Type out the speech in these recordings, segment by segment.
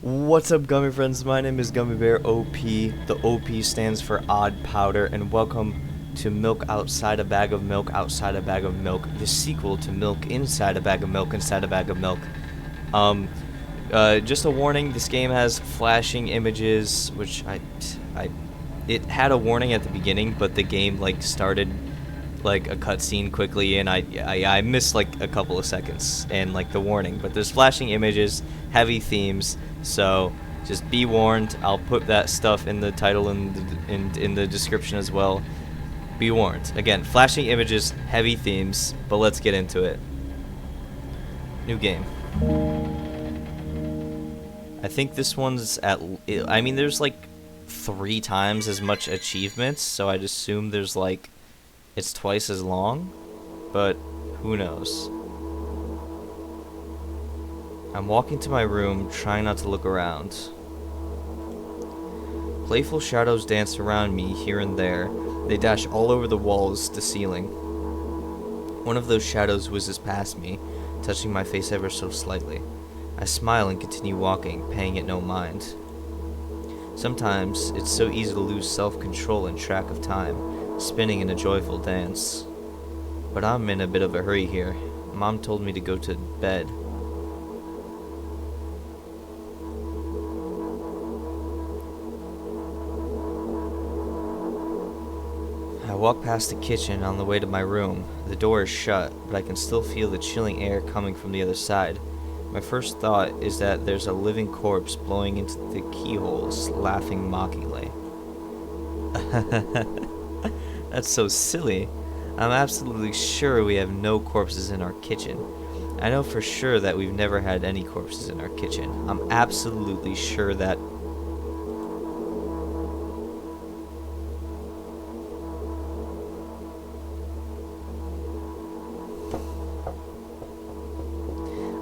What's up, gummy friends? My name is Gummy Bear OP. The OP stands for Odd Powder, and welcome to Milk Outside a Bag of Milk Outside a Bag of Milk, the sequel to Milk Inside a Bag of Milk Inside a Bag of Milk. Just a warning: this game has flashing images, which it had a warning at the beginning, but the game started like a cutscene quickly, and I missed like a couple of seconds and like the warning. But there's flashing images, heavy themes, so just be warned. I'll put that stuff in the title and in the description as well. Be warned. Again, flashing images, heavy themes, but let's get into it. New game. I think this one's there's like 3 times as much achievements, so I'd assume there's like it's twice as long, but who knows. I'm walking to my room, trying not to look around. Playful shadows dance around me here and there. They dash all over the walls, the ceiling. One of those shadows whizzes past me, touching my face ever so slightly. I smile and continue walking, paying it no mind. Sometimes it's so easy to lose self-control and track of time, spinning in a joyful dance. But I'm in a bit of a hurry here. Mom told me to go to bed. I walk past the kitchen on the way to my room. The door is shut, but I can still feel the chilling air coming from the other side. My first thought is that there's a living corpse blowing into the keyholes, laughing mockingly. That's so silly. I'm absolutely sure we have no corpses in our kitchen. I know for sure that we've never had any corpses in our kitchen. I'm absolutely sure that...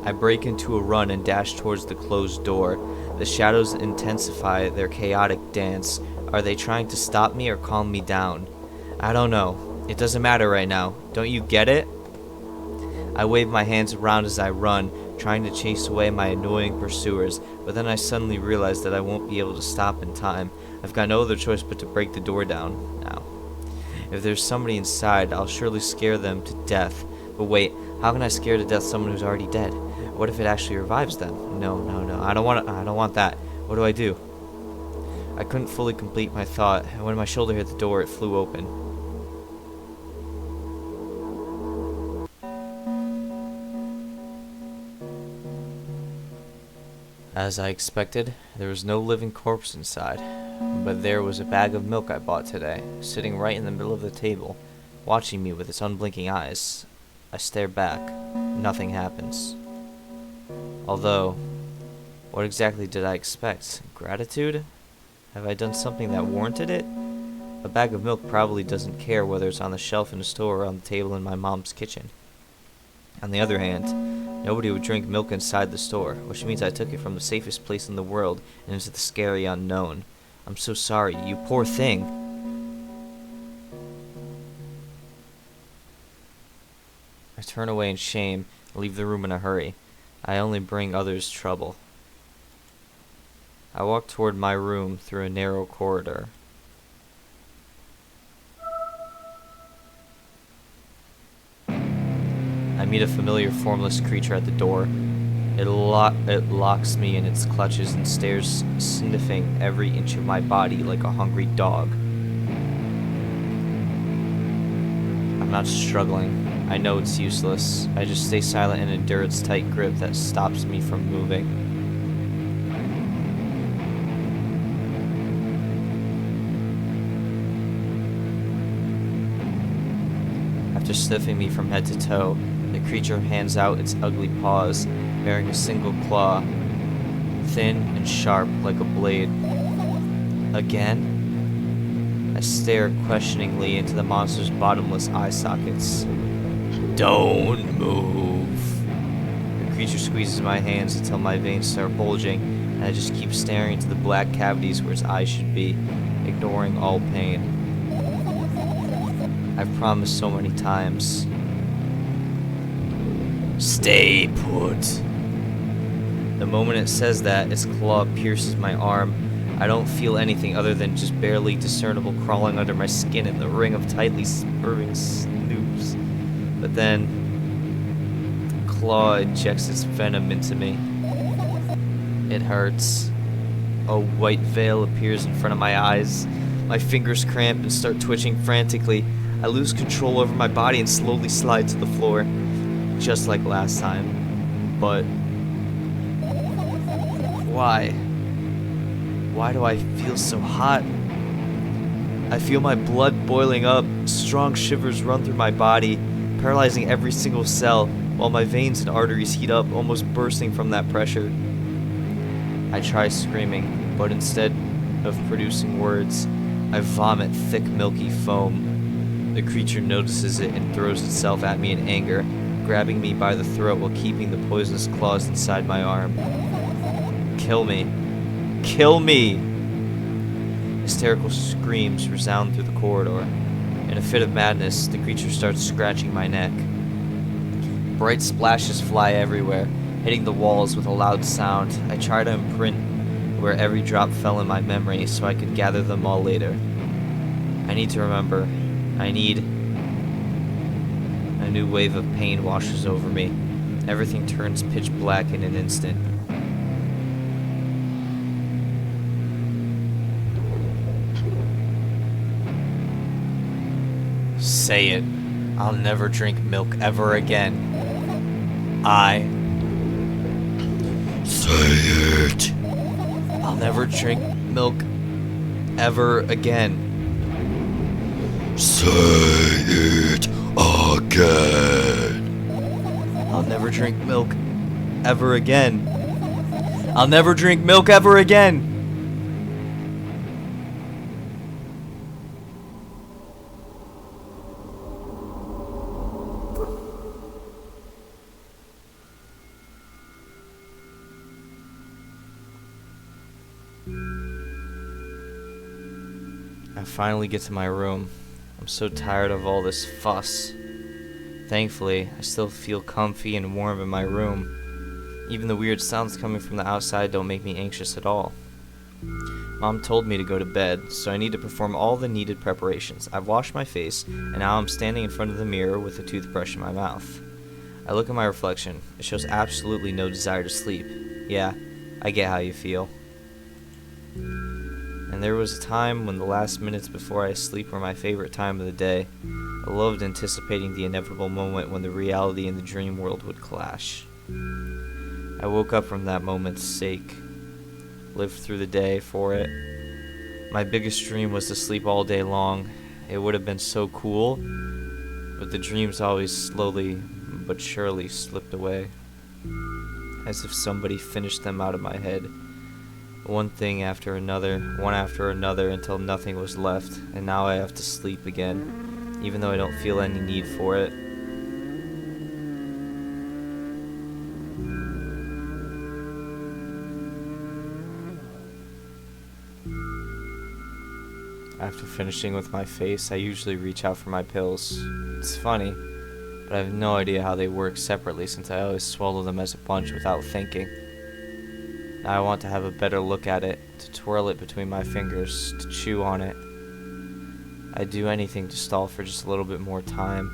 I break into a run and dash towards the closed door. The shadows intensify their chaotic dance. Are they trying to stop me or calm me down? I don't know. It doesn't matter right now. Don't you get it? I wave my hands around as I run, trying to chase away my annoying pursuers, but then I suddenly realize that I won't be able to stop in time. I've got no other choice but to break the door down now. If there's somebody inside, I'll surely scare them to death. But wait, how can I scare to death someone who's already dead? What if it actually revives them? No. I don't want that. What do I do? I couldn't fully complete my thought, and when my shoulder hit the door, it flew open. As I expected, there was no living corpse inside, but there was a bag of milk I bought today, sitting right in the middle of the table, watching me with its unblinking eyes. I stare back. Nothing happens. Although, what exactly did I expect? Gratitude? Have I done something that warranted it? A bag of milk probably doesn't care whether it's on the shelf in a store or on the table in my mom's kitchen. On the other hand, nobody would drink milk inside the store, which means I took it from the safest place in the world and into the scary unknown. I'm so sorry, you poor thing. I turn away in shame and leave the room in a hurry. I only bring others trouble. I walk toward my room through a narrow corridor. I meet a familiar formless creature at the door. It locks me in its clutches and stares, sniffing every inch of my body like a hungry dog. I'm not struggling. I know it's useless. I just stay silent and endure its tight grip that stops me from moving. After sniffing me from head to toe, the creature hands out its ugly paws, bearing a single claw, thin and sharp like a blade. Again? I stare questioningly into the monster's bottomless eye sockets. Don't move. The creature squeezes my hands until my veins start bulging, and I just keep staring into the black cavities where its eyes should be, ignoring all pain. I've promised so many times. Stay put. The moment it says that, its claw pierces my arm. I don't feel anything other than just barely discernible crawling under my skin in the ring of tightly spurring snoops. But then, the claw injects its venom into me. It hurts. A white veil appears in front of my eyes. My fingers cramp and start twitching frantically. I lose control over my body and slowly slide to the floor, just like last time. But why? Why do I feel so hot? I feel my blood boiling up. Strong shivers run through my body, paralyzing every single cell, while my veins and arteries heat up, almost bursting from that pressure. I try screaming, but instead of producing words, I vomit thick, milky foam. The creature notices it and throws itself at me in anger, grabbing me by the throat while keeping the poisonous claws inside my arm. Kill me. Kill me! Hysterical screams resound through the corridor. In a fit of madness, the creature starts scratching my neck. Bright splashes fly everywhere, hitting the walls with a loud sound. I try to imprint where every drop fell in my memory so I could gather them all later. I need to remember. A new wave of pain washes over me. Everything turns pitch black in an instant. Say it. I'll never drink milk ever again. Say it. I'll never drink milk ever again. Say it again. I'll never drink milk ever again. I'll never drink milk ever again. I finally get to my room. I'm so tired of all this fuss. Thankfully, I still feel comfy and warm in my room. Even the weird sounds coming from the outside don't make me anxious at all. Mom told me to go to bed, so I need to perform all the needed preparations. I've washed my face, and now I'm standing in front of the mirror with a toothbrush in my mouth. I look at my reflection. It shows absolutely no desire to sleep. Yeah, I get how you feel. And there was a time when the last minutes before I sleep were my favorite time of the day. I loved anticipating the inevitable moment when the reality and the dream world would clash. I woke up from that moment's sake, lived through the day for it. My biggest dream was to sleep all day long. It would have been so cool, but the dreams always slowly but surely slipped away, as if somebody finished them out of my head. One thing after another, one after another, until nothing was left, and now I have to sleep again, even though I don't feel any need for it. After finishing with my face, I usually reach out for my pills. It's funny, but I have no idea how they work separately since I always swallow them as a bunch without thinking. Now I want to have a better look at it, to twirl it between my fingers, to chew on it. I'd do anything to stall for just a little bit more time.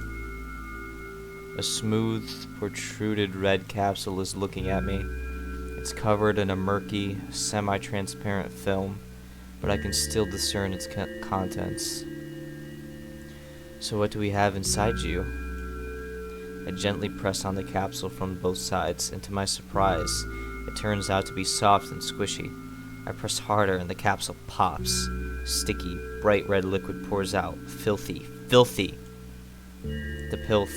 A smooth, protruded red capsule is looking at me. It's covered in a murky, semi-transparent film, but I can still discern its contents. So what do we have inside you? I gently press on the capsule from both sides, and to my surprise, it turns out to be soft and squishy. I press harder and the capsule pops. Sticky, bright red liquid pours out. Filthy, filthy! The pill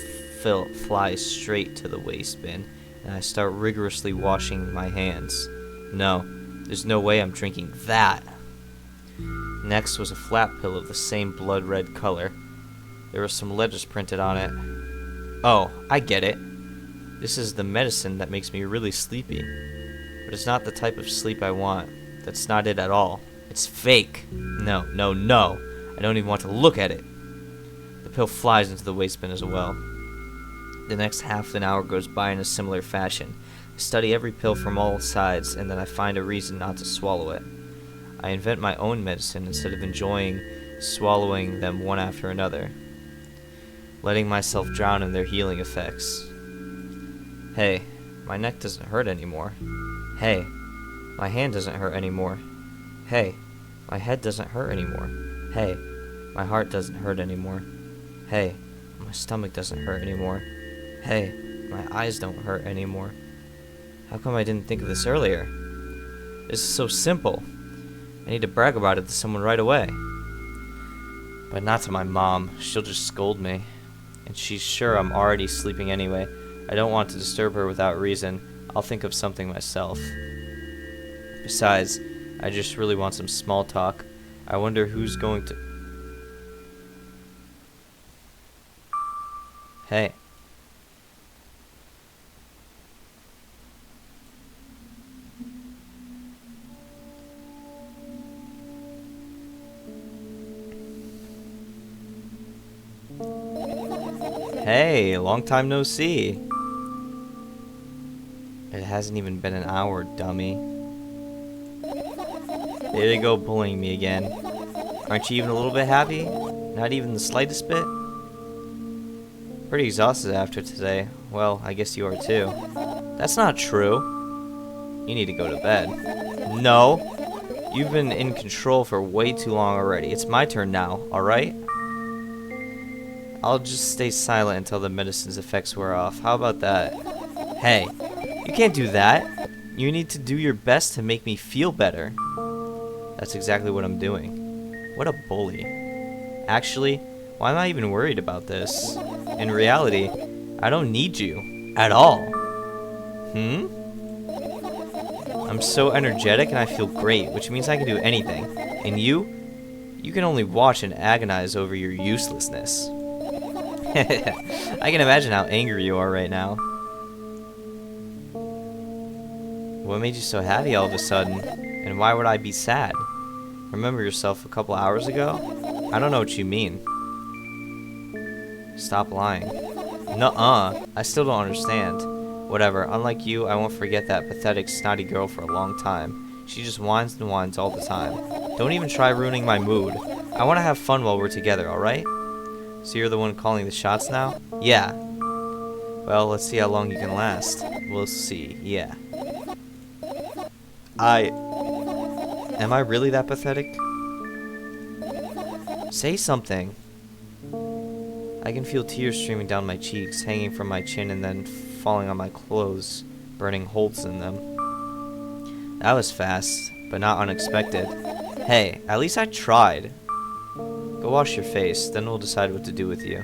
flies straight to the waste bin, and I start rigorously washing my hands. No, there's no way I'm drinking that! Next was a flat pill of the same blood red color. There were some letters printed on it. Oh, I get it. This is the medicine that makes me really sleepy. But it's not the type of sleep I want. That's not it at all. It's fake. No, no, no. I don't even want to look at it. The pill flies into the waste bin as well. The next half an hour goes by in a similar fashion. I study every pill from all sides, and then I find a reason not to swallow it. I invent my own medicine instead of enjoying swallowing them one after another, letting myself drown in their healing effects. Hey, my neck doesn't hurt anymore. Hey, my hand doesn't hurt anymore. Hey, my head doesn't hurt anymore. Hey, my heart doesn't hurt anymore. Hey, my stomach doesn't hurt anymore. Hey, my eyes don't hurt anymore. How come I didn't think of this earlier? This is so simple. I need to brag about it to someone right away. But not to my mom. She'll just scold me. And she's sure I'm already sleeping anyway. I don't want to disturb her without reason. I'll think of something myself. Besides, I just really want some small talk. I wonder who's going to... Hey. Hey, long time no see. It hasn't even been an hour, dummy. There you go, bullying me again. Aren't you even a little bit happy? Not even the slightest bit? Pretty exhausted after today. Well, I guess you are too. That's not true. You need to go to bed. No. You've been in control for way too long already. It's my turn now, alright? I'll just stay silent until the medicine's effects wear off. How about that? Hey, you can't do that. You need to do your best to make me feel better. That's exactly what I'm doing. What a bully. Actually, why am I even worried about this? In reality, I don't need you. At all. I'm so energetic and I feel great, which means I can do anything. And you can only watch and agonize over your uselessness. I can imagine how angry you are right now. What made you so happy all of a sudden? And why would I be sad? Remember yourself a couple hours ago? I don't know what you mean. Stop lying. Nuh-uh. I still don't understand. Whatever. Unlike you, I won't forget that pathetic, snotty girl for a long time. She just whines and whines all the time. Don't even try ruining my mood. I want to have fun while we're together, alright? So you're the one calling the shots now? Yeah. Well, let's see how long you can last. We'll see. Yeah. Am I really that pathetic? Say something. I can feel tears streaming down my cheeks, hanging from my chin and then falling on my clothes, burning holes in them. That was fast, but not unexpected. Hey, at least I tried. Go wash your face, then we'll decide what to do with you.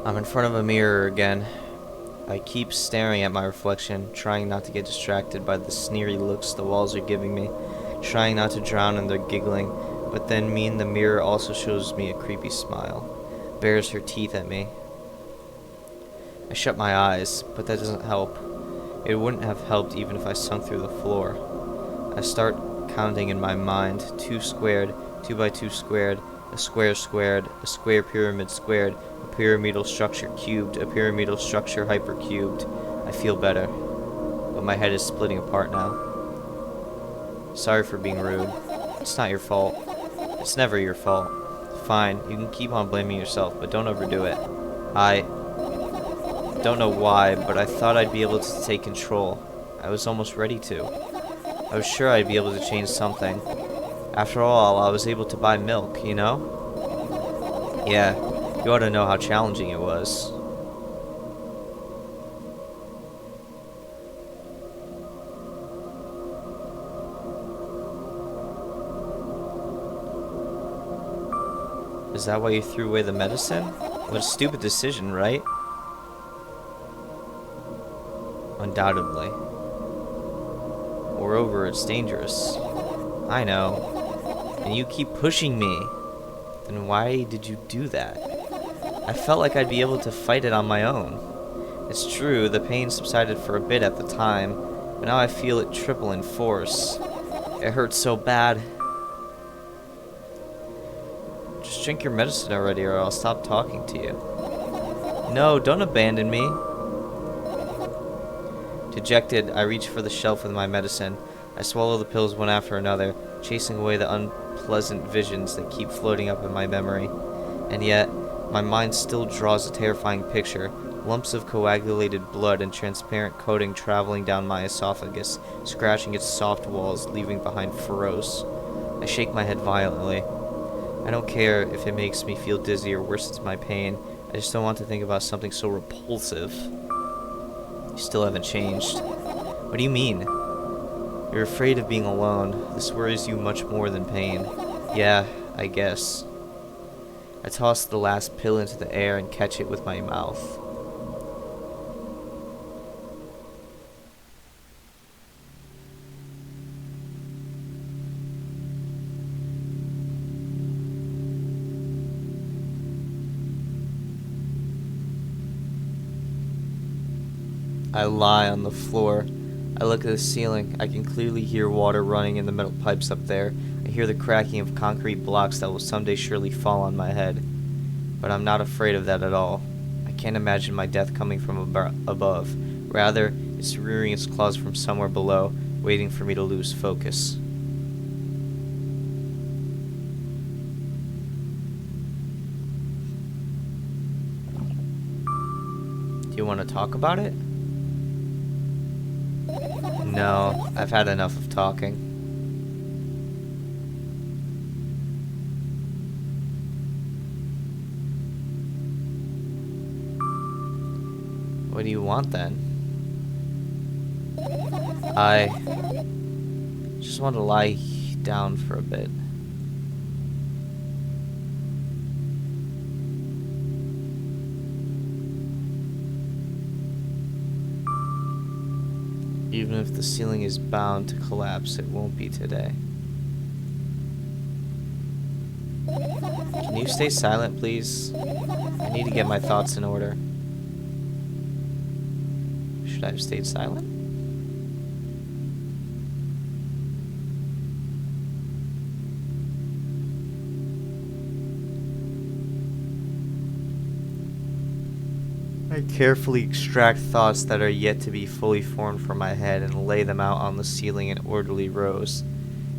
I'm in front of a mirror again. I keep staring at my reflection, trying not to get distracted by the sneery looks the walls are giving me, trying not to drown in their giggling, but then me in the mirror also shows me a creepy smile, bares her teeth at me. I shut my eyes, but that doesn't help. It wouldn't have helped even if I sunk through the floor. I start counting in my mind, 2 squared, 2 by 2 squared, a square squared, a square pyramid squared, a pyramidal structure cubed, a pyramidal structure hypercubed. I feel better, but my head is splitting apart now. Sorry for being rude. It's not your fault. It's never your fault. Fine, you can keep on blaming yourself, but don't overdo it. I don't know why, but I thought I'd be able to take control. I was almost ready to. I was sure I'd be able to change something. After all, I was able to buy milk, you know? Yeah, you ought to know how challenging it was. Is that why you threw away the medicine? What a stupid decision, right? Undoubtedly. Moreover, it's dangerous. I know. And you keep pushing me. Then why did you do that? I felt like I'd be able to fight it on my own. It's true, the pain subsided for a bit at the time, but now I feel it triple in force. It hurts so bad. Just drink your medicine already or I'll stop talking to you. No, don't abandon me. Dejected, I reach for the shelf with my medicine. I swallow the pills one after another, chasing away the unpleasant visions that keep floating up in my memory. And yet, my mind still draws a terrifying picture. Lumps of coagulated blood and transparent coating traveling down my esophagus, scratching its soft walls, leaving behind furrows. I shake my head violently. I don't care if it makes me feel dizzy or worsens my pain. I just don't want to think about something so repulsive. You still haven't changed. What do you mean? You're afraid of being alone. This worries you much more than pain. Yeah, I guess. I toss the last pill into the air and catch it with my mouth. I lie on the floor. I look at the ceiling. I can clearly hear water running in the metal pipes up there. I hear the cracking of concrete blocks that will someday surely fall on my head. But I'm not afraid of that at all. I can't imagine my death coming from above. Rather, it's rearing its claws from somewhere below, waiting for me to lose focus. Do you want to talk about it? No, I've had enough of talking. What do you want then? I just want to lie down for a bit. Even if the ceiling is bound to collapse, it won't be today. Can you stay silent, please? I need to get my thoughts in order. Should I have stayed silent? I carefully extract thoughts that are yet to be fully formed from my head and lay them out on the ceiling in orderly rows.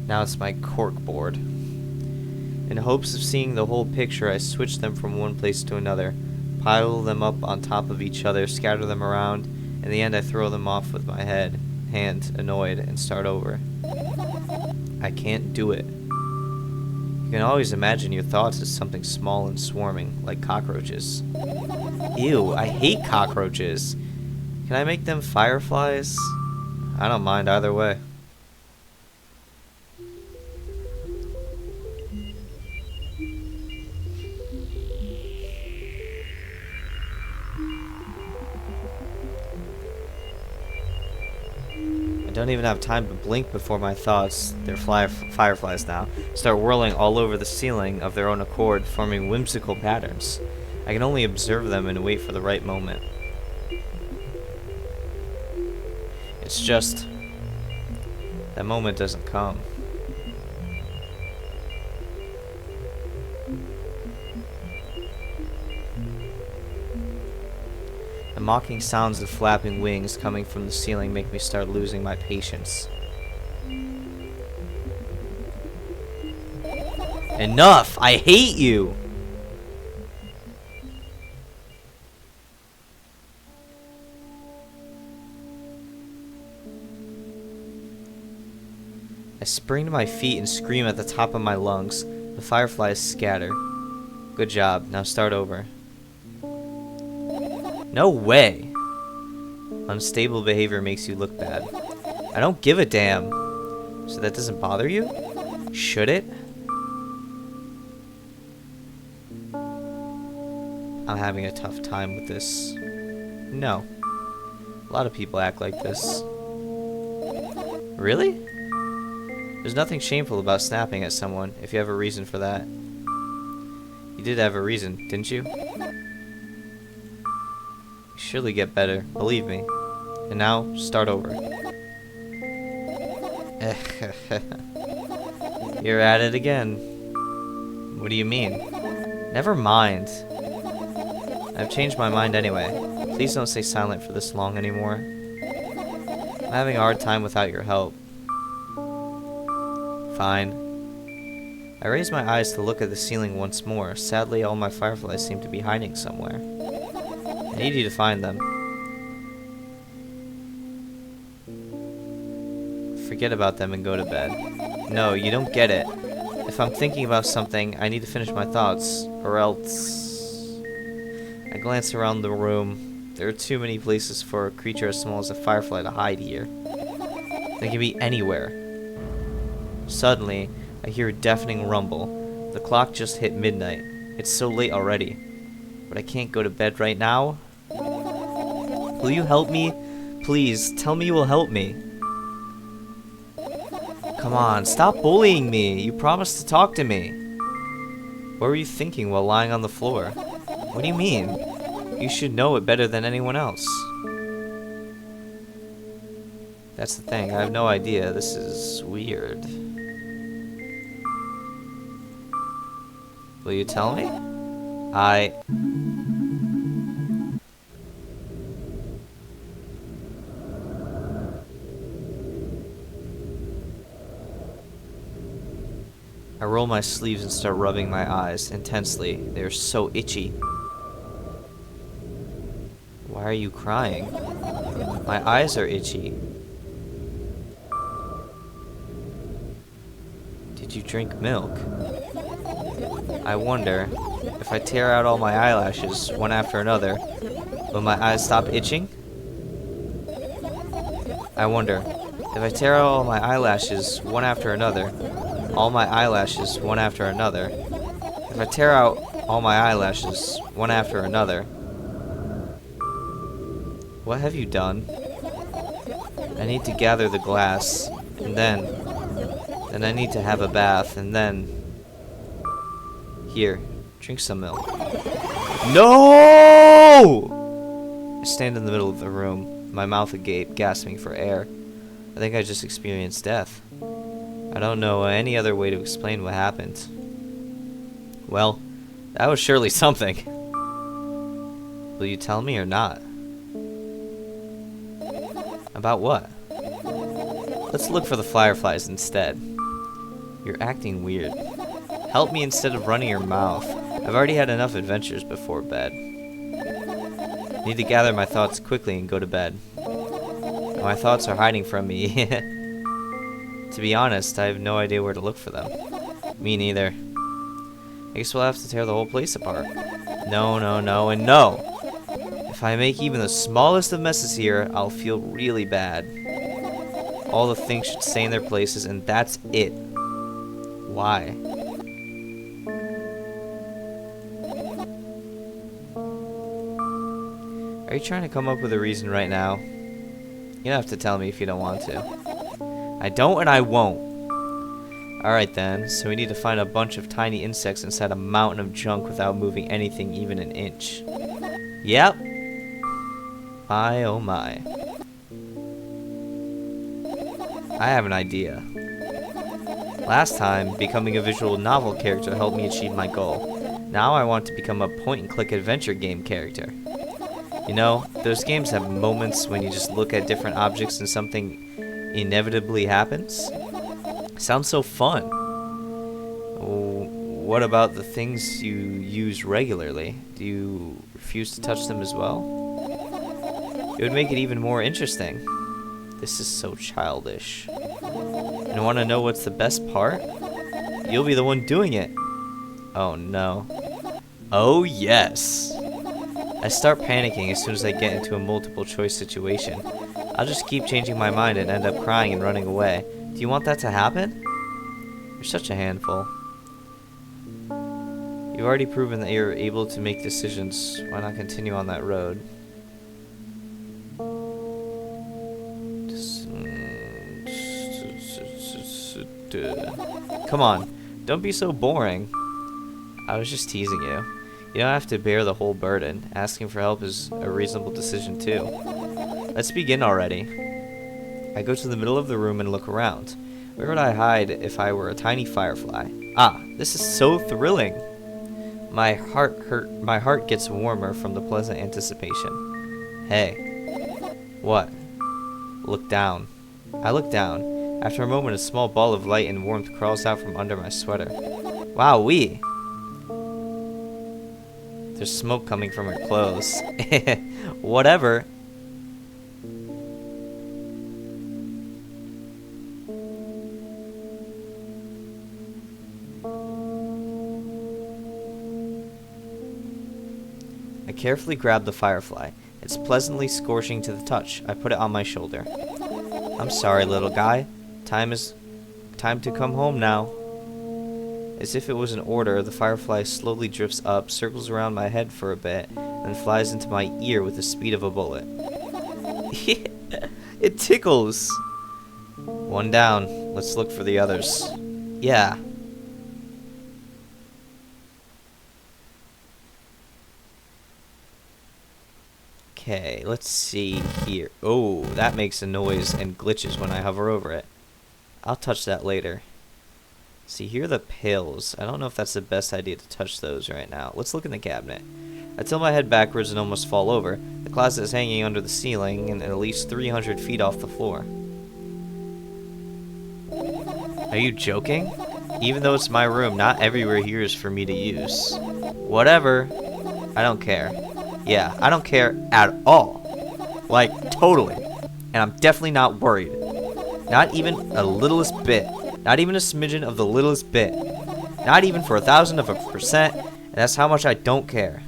Now it's my corkboard. In hopes of seeing the whole picture, I switch them from one place to another, pile them up on top of each other, scatter them around. In the end, I throw them off with my hand, annoyed, and start over. I can't do it. You can always imagine your thoughts as something small and swarming, like cockroaches. Ew, I hate cockroaches. Can I make them fireflies? I don't mind either way. I don't even have time to blink before my thoughts, they're fireflies now, start whirling all over the ceiling of their own accord, forming whimsical patterns. I can only observe them and wait for the right moment. It's just, that moment doesn't come. The mocking sounds of flapping wings coming from the ceiling make me start losing my patience. Enough! I hate you! I spring to my feet and scream at the top of my lungs. The fireflies scatter. Good job. Now start over. No way! Unstable behavior makes you look bad. I don't give a damn. So that doesn't bother you? Should it? I'm having a tough time with this. No. A lot of people act like this. Really? There's nothing shameful about snapping at someone, if you have a reason for that. You did have a reason, didn't you? You surely get better, believe me. And now, start over. You're at it again. What do you mean? Never mind. I've changed my mind anyway. Please don't stay silent for this long anymore. I'm having a hard time without your help. Fine. I raised my eyes to look at the ceiling once more. Sadly, all my fireflies seem to be hiding somewhere. I need you to find them. Forget about them and go to bed. No, you don't get it. If I'm thinking about something, I need to finish my thoughts, or else... I glance around the room. There are too many places for a creature as small as a firefly to hide here. They can be anywhere. Suddenly, I hear a deafening rumble. The clock just hit midnight. It's so late already. But I can't go to bed right now. Will you help me? Please, tell me you will help me. Come on, stop bullying me. You promised to talk to me. What were you thinking while lying on the floor? What do you mean? You should know it better than anyone else. That's the thing, I have no idea. This is weird. Will you tell me? I roll my sleeves and start rubbing my eyes intensely. They are so itchy. Why are you crying? My eyes are itchy. Did you drink milk? I wonder, if I tear out all my eyelashes, one after another, will my eyes stop itching? I wonder, if I tear out all my eyelashes, one after another, all my eyelashes, one after another, if I tear out all my eyelashes, one after another, what have you done? I need to gather the glass, and then I need to have a bath, and then... Here, drink some milk. No! I stand in the middle of the room, my mouth agape, gasping for air. I think I just experienced death. I don't know any other way to explain what happened. Well, that was surely something. Will you tell me or not? About what? Let's look for the fireflies instead. You're acting weird. Help me instead of running your mouth. I've already had enough adventures before bed. I need to gather my thoughts quickly and go to bed. My thoughts are hiding from me. To be honest, I have no idea where to look for them. Me neither. I guess we'll have to tear the whole place apart. No, no, no, and no! If I make even the smallest of messes here, I'll feel really bad. All the things should stay in their places, and that's it. Why? Are you trying to come up with a reason right now? You don't have to tell me if you don't want to. I don't and I won't. Alright then, so we need to find a bunch of tiny insects inside a mountain of junk without moving anything even an inch. Yep. My oh my. I have an idea. Last time, becoming a visual novel character helped me achieve my goal. Now I want to become a point-and-click adventure game character. You know, those games have moments when you just look at different objects and something inevitably happens. Sounds so fun. What about the things you use regularly? Do you refuse to touch them as well? It would make it even more interesting. This is so childish. And want to know what's the best part? You'll be the one doing it. Oh no. Oh yes. I start panicking as soon as I get into a multiple choice situation. I'll just keep changing my mind and end up crying and running away. Do you want that to happen? You're such a handful. You've already proven that you're able to make decisions. Why not continue on that road? Come on, don't be so boring. I was just teasing you. You don't have to bear the whole burden. Asking for help is a reasonable decision too. Let's begin already. I go to the middle of the room and look around. Where would I hide if I were a tiny firefly? Ah, this is so thrilling. My heart gets warmer from the pleasant anticipation. Hey. What? Look down. I look down. After a moment, a small ball of light and warmth crawls out from under my sweater. Wow-wee. There's smoke coming from her clothes. Whatever. I carefully grab the firefly. It's pleasantly scorching to the touch. I put it on my shoulder. I'm sorry, little guy. Time to come home now. As if it was an order, the firefly slowly drifts up, circles around my head for a bit, and flies into my ear with the speed of a bullet. It tickles! One down. Let's look for the others. Yeah. Okay, let's see here. Oh, that makes a noise and glitches when I hover over it. I'll touch that later. See, here are the pills. I don't know if that's the best idea to touch those right now. Let's look in the cabinet. I tilt my head backwards and almost fall over. The closet is hanging under the ceiling and at least 300 feet off the floor. Are you joking? Even though it's my room, not everywhere here is for me to use. Whatever. I don't care. Yeah, I don't care at all. Like, totally. And I'm definitely not worried. Not even a littlest bit. Not even a smidgen of the littlest bit. Not even for 1,000%, and that's how much I don't care.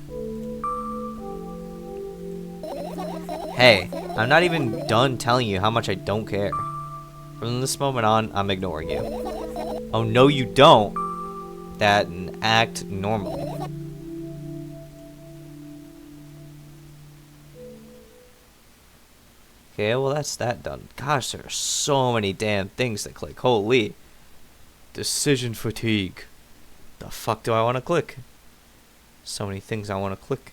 Hey, I'm not even done telling you how much I don't care. From this moment on, I'm ignoring you. Oh, no you don't. That and act normally. Okay, well that's that done. Gosh, there are so many damn things to click. Holy. Decision fatigue. The fuck do I want to click? So many things I want to click.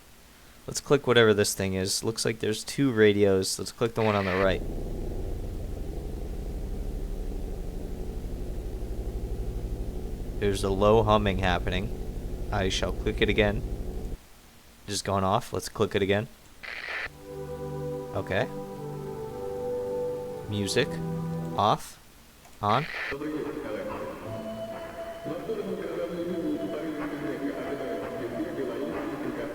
Let's click whatever this thing is. Looks like there's 2 radios. Let's click the one on the right. There's a low humming happening. I shall click it again. Just gone off. Let's click it again. Okay. Music. Off. On.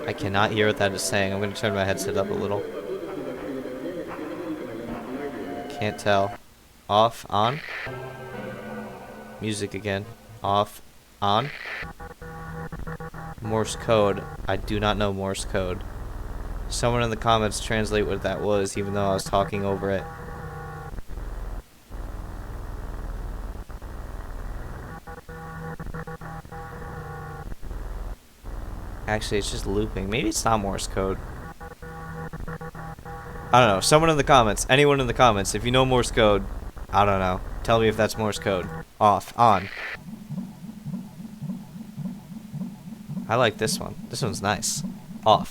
I cannot hear what that is saying. I'm going to turn my headset up a little. Can't tell. Off. On. Music again. Off. On. Morse code. I do not know Morse code. Someone in the comments translate what that was, even though I was talking over it. Actually, it's just looping. Maybe it's not Morse code. I don't know. Someone in the comments. Anyone in the comments. If you know Morse code, I don't know. Tell me if that's Morse code. Off. On. I like this one. This one's nice. Off.